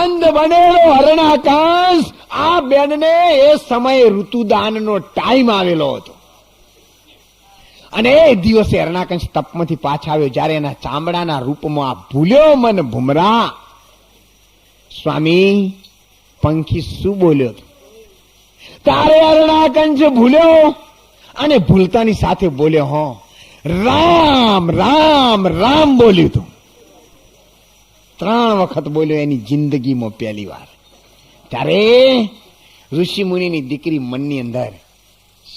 અંધ બનેલો હરણાકાંસ આ બેનને એ સમયે ઋતુદાનનો ટાઈમ આવેલો હતો. અને એ દિવસે હરણાકાંસ તપમાંથી પાછા આવ્યો, જયારે એના ચામડાના રૂપમાં આ ભૂલ્યો મન ભૂમરા. સ્વામી, પંખી શું બોલ્યો? તારે હરણાકાંસ ભૂલ્યો અને ભૂલતાની સાથે બોલ્યો, હો રામ રામ રામ બોલ્યું તું. 3 વખત બોલ્યો એની જિંદગીમાં પહેલી વાર. ત્યારે ઋષિ મુનિની દીકરી મનની અંદર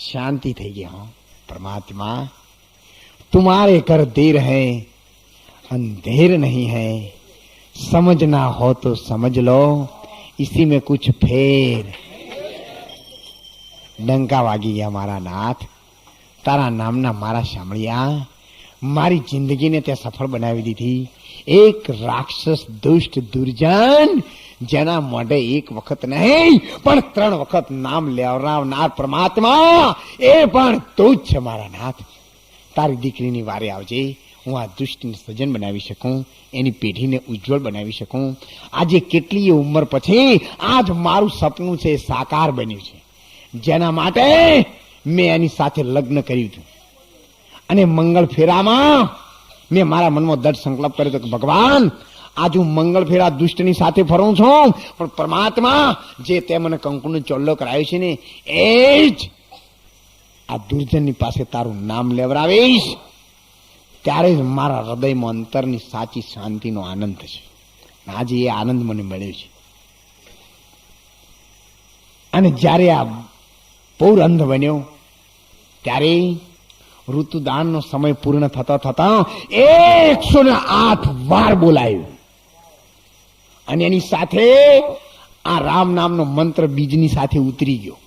શાંતિ થઈ ગઈ. હો परमात्मा, तुम्हारे घर देर है अंधेर नहीं है, समझना हो तो समझ लो, इसी में कुछ फेर. ડંકા વાગી ગયા મારા નાથ. તારા નામના મારા સાંભળ્યા મારી જિંદગીને તે સફળ બનાવી દીધી. એક રાક્ષસ દુષ્ટ દુર્જન જેના મોઢે 1 વખત નહીં પણ 3 વખત નામ લેવરાવનાર પરમાત્મા, એ પણ તું જ છે મારા નાથ. તારી દીકરીની વારે આવજે, હું આ દુષ્ટને સજ્જન બનાવી શકું, એની પેઢીને ઉજ્જવળ બનાવી શકું. આજે કેટલીય ઉંમર પછી આજ મારું સપનું છે સાકાર બન્યું છે, જેના માટે મેં એની સાથે લગ્ન કર્યું હતું. અને મંગળ ફેરામાં મેં મારા મનમાં દૃઢ સંકલ્પ કર્યો હતો કે ભગવાન, આજ હું મંગળ ફેરા દુષ્ટની સાથે ફરું છું, પણ પરમાત્મા જે તે મને કંકુનો ચોલ્લો કરાવ્યો છે ને, એ જ આ દુર્જનની પાસે તારું નામ લેવરાવીશ. ત્યારે જ મારા હૃદયમાં અંતરની સાચી શાંતિનો આનંદ થશે. આજે એ આનંદ મને મળ્યો છે. અને જ્યારે આ પૌર અંધ બન્યો ત્યારે ઋતુદાનનો સમય પૂર્ણ થતા થતા 108 વાર બોલાયું. અને એની સાથે આ રામ નામનો મંત્ર બીજની સાથે ઉતરી ગયો.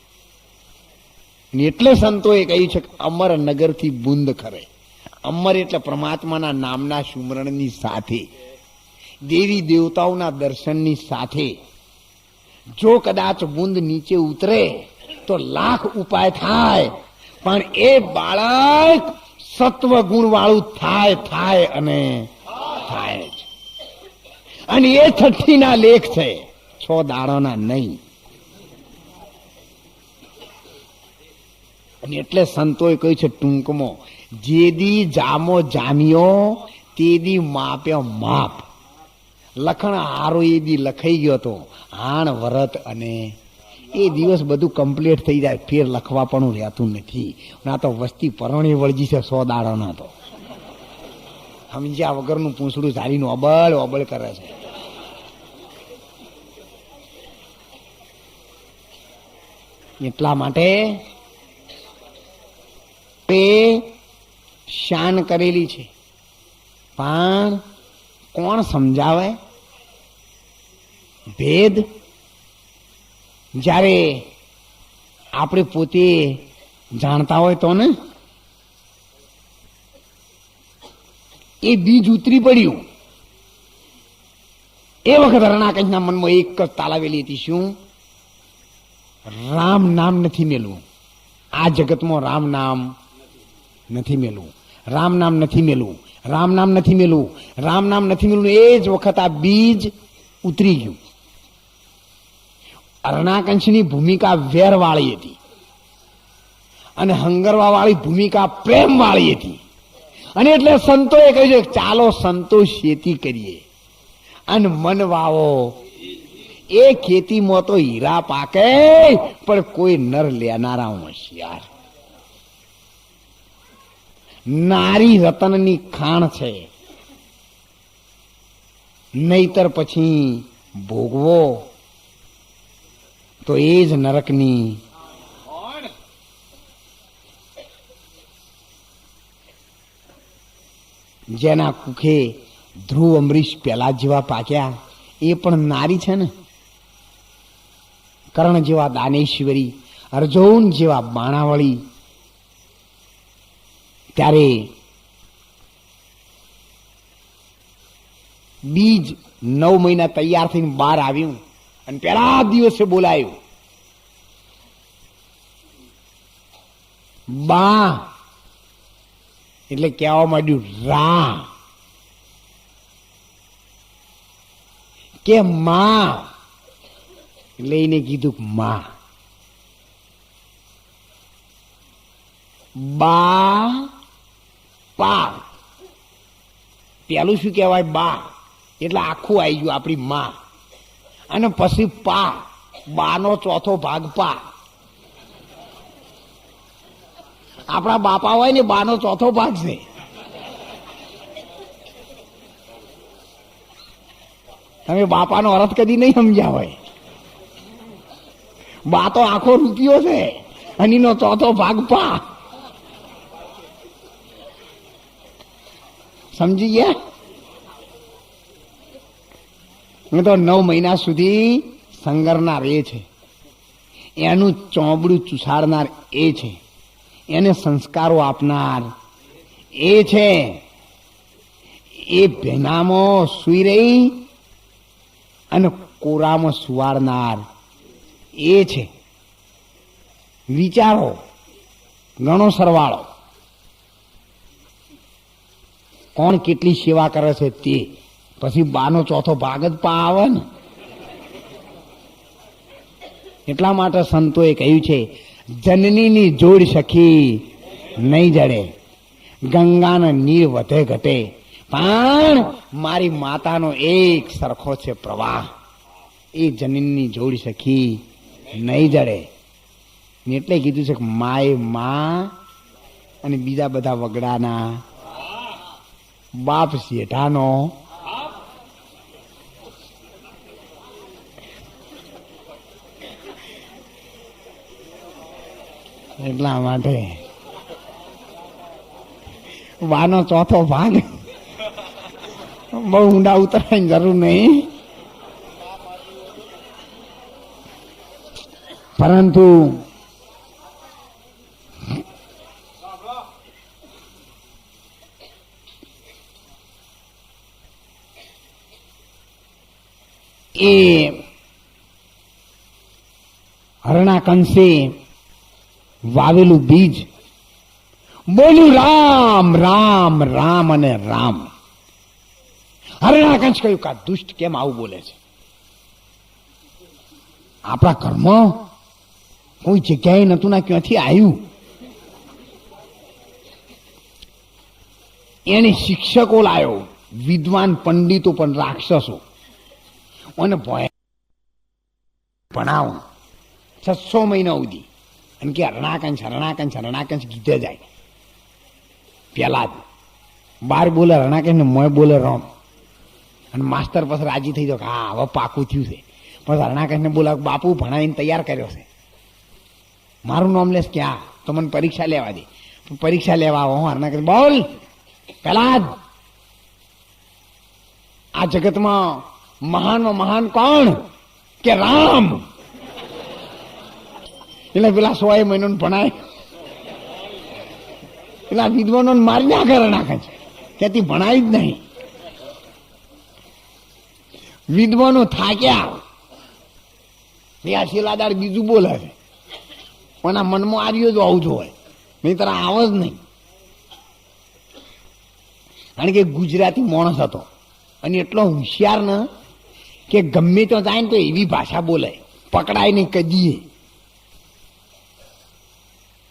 એટલે સંતોએ કહ્યું છે કે અમર નગરથી બુંદ ખરે. અમર એટલે પરમાત્માના નામના સુમરણની સાથે, દેવી દેવતાઓના દર્શનની સાથે જો કદાચ બુંદ નીચે ઉતરે તો લાખ ઉપાય થાય, પણ એ બાળક સત્વ ગુણ વાળું થાય અને થાય જ. અને એ 6 લેખ છે, 6 દાડાના નહીં. અને એટલે સંતોએ કહ્યું છે ટૂંકમાં, જેદી જામો જામ્યો તેદી માપ્યો માપ. લખણ હારો એ દી લખાઈ ગયો હતો, હાણ વરત અને એ દિવસ બધું કમ્પ્લીટ થઈ જાય, ફેર લખવા પણ રહેતું નથી. ના તો વસ્તી પરણે વળજી છે 100 દાડાના. તો સમજ્યા વગરનું પૂંછડું ઝારીનું અબળ અબળ કરે છે. એટલા માટે એ શાન કરેલી છે, પણ કોણ સમજાવે ભેદ? જ્યારે આપણે પોતે જાણતા હોય તો ને. એ બીજ ઉતરી પડ્યું. એ વખત હરણાકંસના મનમાં એક જ તાલાવેલી હતી, શું? રામ નામ નથી મેલવું. આ જગતમાં રામ નામ નથી મેલવું, રામ નામ નથી મેલવું, રામ નામ નથી મેલવું, રામ નામ નથી મેલવું. એ જ વખત આ બીજ ઉતરી ગયું. હરણાકંસની ભૂમિકા વેર વાળી હતી અને હંગરવા વાળી ભૂમિકા પ્રેમ વાળી હતી. અને એટલે સંતોએ કહ્યું છે ચાલો સંતો ખેતી કરીએ અને મન વાવો. એ ખેતીમાં તો હીરા પાકે, પણ કોઈ નર લેનારા હોશિયાર. નારી રતનની ખાણ છે, નહીતર પછી ભોગવો તો એ જ નરકની. જેના કુખે ધ્રુવ અમરીશ પેલા જેવા પાક્યા, એ પણ નારી છે ને. કર્ણ જેવા દાનેશ્વરી, અર્જુન જેવા બાણાવળી. ત્યારે બીજ 9 મહિના તૈયાર થઈને બહાર આવ્યું અને પેલા દિવસે બોલાયું, બા એટલે કહેવા માંડ્યું રા. કે માં, એટલે એને કીધું માં. બા પા, પેલું શું કહેવાય? બા, એટલે આખું આવી ગયું આપણી માં. અને પછી પા, બાનો ચોથો ભાગ પા. આપણા બાપા હોય ને બાનો ચોથો ભાગ છે. તમે બાપાનો અર્થ કદી નહીં સમજ્યા હોય. બા તો આખો રૂપિયો છે અને એનો ચોથો ભાગ પા. સમજી ગયા? એ તો 9 મહિના સુધી સંગરનાર એ છે, એનું ચોબડું ચુસાડનાર એ છે, એને સંસ્કારો આપનાર એ છે. એ ભેનામાં સુઈ રહી અને કોરામાં સુવાડનાર એ છે. વિચારો, ગણો સરવાળો. કોણ કેટલી સેવા કરે છે તે. પછી બાનો ચોથો ભાગ જ પા આવે ને. એટલા માટે સંતોએ કહ્યું છે, જનનીની જોડ સખી નહીં જડે, ગંગાના નીર વધે ઘટે, પણ મારી માતાનો એક સરખો છે પ્રવાહ. એ જનનીની જોડ સખી નહીં જડે. એટલે કીધું છે કે માએ માં અને બીજા બધા વગડાના બાપ શેઠાનો એટલા માટે વાનો ચોથો ભાગ બહુ ઊંડા ઉતરવાની જરૂર નહીં, પરંતુ એ હરણા કંસે વાવેલું બીજ બોલ્યું રામ રામ રામ અને રામ. હરણા કંસ કહ્યું કે દુષ્ટ કેમ આવું બોલે છે? આપણા ઘરમાં કોઈ જગ્યાએ નતું ના, ક્યાંથી આવ્યું? એને શિક્ષકો લાયો, વિદ્વાન પંડિતો પણ રાક્ષસો, અને ભણાવો 600 મહિના સુધી. અને કે હરણાકંશ હરણાકંશ હરણાકંશ ગીધે જાય. પેલા જ બાર બોલે હરણાકંશ ને મોય બોલે રામ. અને માસ્તર પછી રાજી થઈ જાવ કે હા હવે પાકું થયું છે. પણ હરણાકંશ ને બોલા બાપુ ભણાવીને તૈયાર કર્યો છે, મારું નામ લેશ ક્યાં? તો મને પરીક્ષા લેવા દે. પરીક્ષા લેવા આવો. હરણાકંશ બોલ, પેલા જ આ જગતમાં મહાનમાં મહાન કોણ? કે રામ. એટલે પેલા 100 મહિનો ભણાય, પેલા વિદ્વાનો મારી નાખે નાખે છે, ત્યાંથી ભણાય જ નહીં. વિદ્વાનો થાક્યા, આ શિલાદાર બીજું બોલે છે, પણ આ મનમાં આર્યો જ આવું જોઈએ, નહીં તરા આવ જ નહીં. કારણ કે ગુજરાતી માણસ હતો અને એટલો હોશિયાર ને કે ગમે તો જાય ને તો એવી ભાષા બોલે, પકડાય નહીં કદીએ.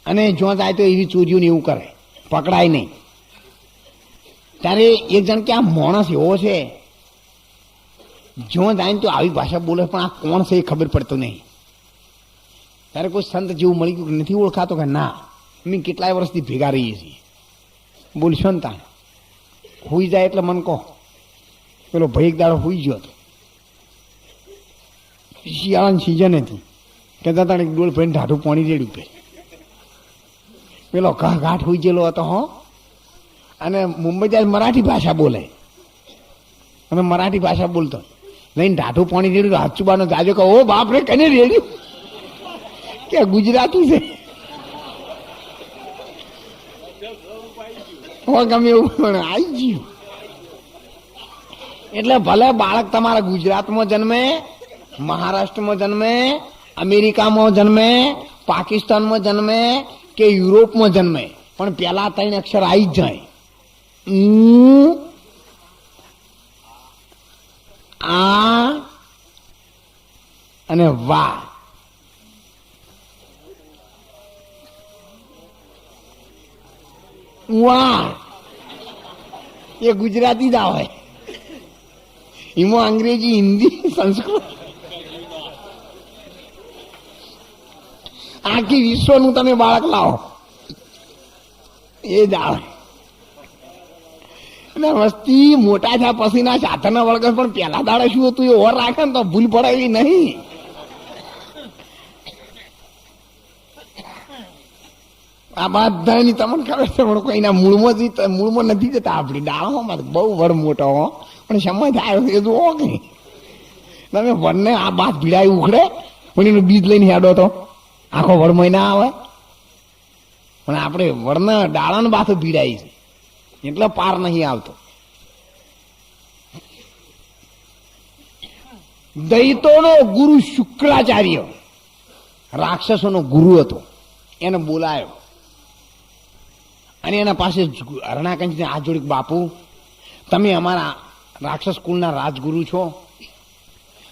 અને જો જાય તો એવી ચોરીઓ ને એવું કરે, પકડાય નહીં. ત્યારે એક જણ કે આ માણસ એવો છે, જો જાય ને તો આવી ભાષા બોલે, પણ આ કોણ છે એ ખબર પડતો નહીં. ત્યારે કોઈ સંત જેવું મળી ગયું, નથી ઓળખાતો કે ના અમે કેટલાય વર્ષથી ભેગા રહીએ છીએ. બોલશો ને તાણ હુઈ જાય એટલે મને કહો. પેલો ભાઈ એક દાડો હુઈ ગયો હતો, શિયાળાની સિઝન હતી, કહેતા હતા એક ડોલ ભાઈને ઢાઢું પાણી રેડ્યું પે. પેલો ઘાટ હુઈ ગયેલો હતો હો. અને મુંબઈ જાય મરાઠી ભાષા બોલે, અને મરાઠી ભાષા બોલતો લઈને ઢાઢું પાણી રેડ્યું. હાચુબાનો જાજો કહો, ઓ બાપ રે કને રેડ્યું? કે ગુજરાતી છે. ગમે એવું પણ આવી ગયું. એટલે ભલે બાળક તમારા ગુજરાતમાં જન્મે, મહારાષ્ટ્રમાં જન્મે, અમેરિકામાં જન્મે, પાકિસ્તાનમાં જન્મે કે યુરોપમાં જન્મે, પણ પેલા 3 અક્ષર આવી જ જાય. આ અને વા. વાહ એ ગુજરાતી જ આવે, એમાં અંગ્રેજી, હિન્દી, સંસ્કૃત, આખી વિશ્વનું તમે બાળક લાવો એ જ આવે. અને વસ્તી મોટા થયા પછીના સાથના વળગર પણ પેલા દાડે શું હતું એ ઓર રાખે ને તો ભૂલ પડે એવી નહીં. આ બધાની તમને ખબર છે પણ કોઈના મૂળમાં નથી જતા. આપણી ડાળોમાં બહુ વડ મોટો હો પણ સમય થાય એ જુઓ કે તમે વડને આ બાદ ભીડાઈ ઉખડે પણ એનું બીજ લઈને હેડો તો આખો વડ મહિના આવે. પણ આપણે વડના ડાળાને બાથો ભીડાઈ છે એટલે પાર નહીં આવતો. દૈતોનો ગુરુ શુક્રાચાર્ય રાક્ષસોનો ગુરુ હતો, એને બોલાયો અને એના પાસે હરણાકંજને હાથ જોડી, બાપુ તમે અમારા રાક્ષસ કુળના રાજગુરુ છો,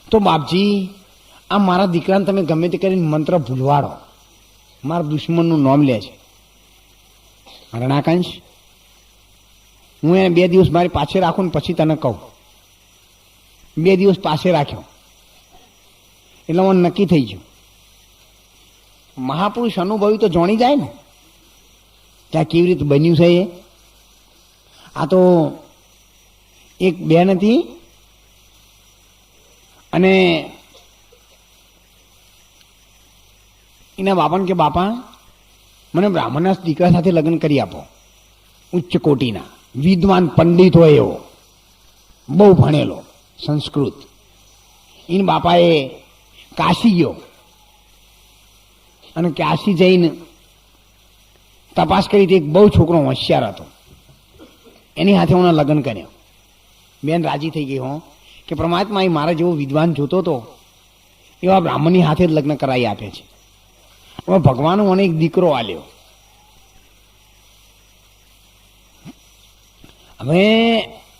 તો બાપજી આ મારા દીકરાને તમે ગમે તે કરીને મંત્ર ભૂલવાડો, મારા દુશ્મનનું નામ લે છે. હરણાકંજ હું એને 2 દિવસ મારી પાછે રાખું ને પછી તને કહું. 2 દિવસ પાસે રાખ્યો એટલે મને નક્કી થઈ ગયું. મહાપુરુષ અનુભવી તો જાણી જાય ને ત્યાં કેવી રીતે બન્યું છે એ. આ તો એક બેન હતી અને એના બાપાને કે બાપા મને બ્રાહ્મણના દીકરા સાથે લગ્ન કરી આપો, ઉચ્ચ કોટીના વિદ્વાન પંડિત હોય એવો, બહુ ભણેલો સંસ્કૃત. એના બાપાએ કાશી ગયો અને કાશી જઈને તપાસ કરી એક બહુ છોકરો હોશિયાર હતો, એની સાથે હું લગ્ન કર્યા. બેન રાજી થઈ ગઈ હો કે પરમાત્મા એ મારા જેવો વિદ્વાન જોતો હતો એવા બ્રાહ્મણની હાથે જ લગ્ન કરાવી આપે છે. હવે ભગવાન મને એક દીકરો આલ્યો. હવે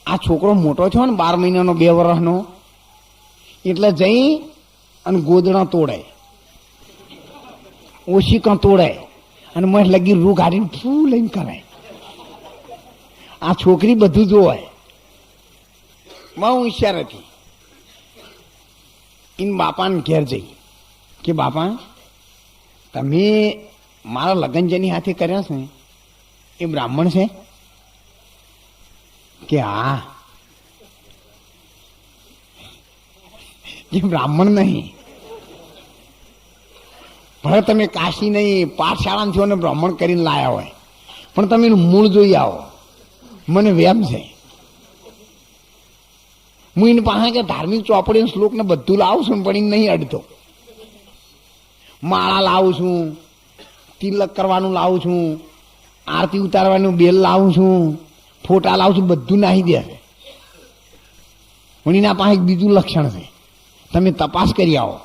આ છોકરો મોટો થયો ને 12 મહિનાનો 2 વર્ષનો, એટલે જઈ અને ગોદડા તોડે, ઓશિકા તોડે અને મને લગી રૂ કાઢીને ફૂ લઈને કરે. આ છોકરી બધું જોવે, બહુ હોશિયાર હતી. ઇન બાપાને ઘેર જઈ કે બાપા તમે મારા લગ્ન જેની હાથે કર્યા છે એ બ્રાહ્મણ છે? કે હા. એ બ્રાહ્મણ નહીં, ભલે તમે કાશી નહીં પાઠશાળામાં ને બ્રાહ્મણ કરીને લાયા હોય પણ તમે એનું મૂળ જોઈ આવો, મને વેમ છે. હું એની પાસે કે ધાર્મિક ચોપડી શ્લોક ને બધું લાવું છું પણ એ નહીં અડતો. માળા લાવું છું, તિલક કરવાનું લાવું છું, આરતી ઉતારવાનું બેલ લાવું છું, ફોટા લાવું છું, બધું નાહી દે. પણ એના પાસે બીજું લક્ષણ છે, તમે તપાસ કરી આવો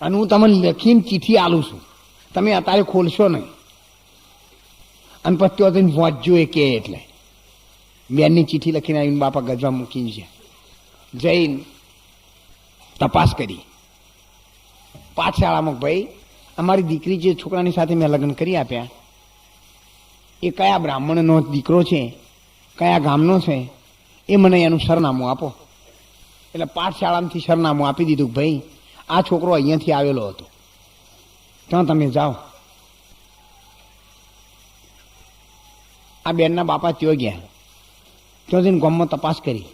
અને હું તમને લખીને ચીઠી આલું છું, તમે અત્યારે ખોલશો નહીં અને પછી વાંચજો એ કે. એટલે બેનની ચીઠી લખીને આવીને બાપા ગજવા મૂકીને છે. જઈને તપાસ કરી પાઠશાળામાં, ભાઈ અમારી દીકરી જે છોકરાની સાથે મેં લગ્ન કરી આપ્યા એ કયા બ્રાહ્મણનો દીકરો છે, કયા ગામનો છે, એ મને એનું સરનામું આપો. એટલે પાઠશાળામાંથી સરનામું આપી દીધું, ભાઈ આ છોકરો અહીંયાથી આવેલો હતો, ત્યાં તમે જાઓ. આ બેનના બાપા ત્યાં ગયા, ત્યાં જઈને ગામમાં તપાસ કરી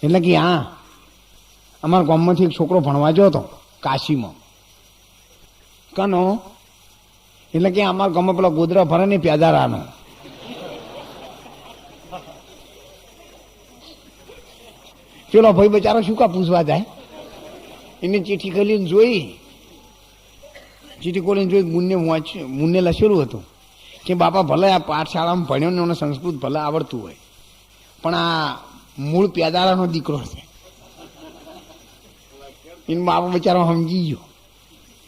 એટલે કે હા અમારા ગામમાંથી એક છોકરો ભણવા ગયો હતો કાશીમાં. કનો? એટલે કે અમારા ગામમાં પેલા ગોદરા ભરે ને પ્યાદારાનો. ચલો ભાઈ બચારો શું કા પૂછવા જાય, એને ચીઠી ખોલીને જોઈ, ચીઠી ખોલીને જોઈ મુન્ને લખેલું હતું કે બાપા ભલે આ પાઠશાળામાં ભણ્યો ને એને સંસ્કૃત ભલે આવડતું હોય પણ આ મૂળ પ્યાદારાનો દીકરો છે. એને બાપા બચારો સમજી ગયો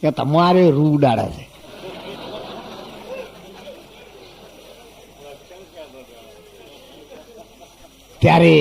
કે તમારે રૂ ઉડાડે છે. ત્યારે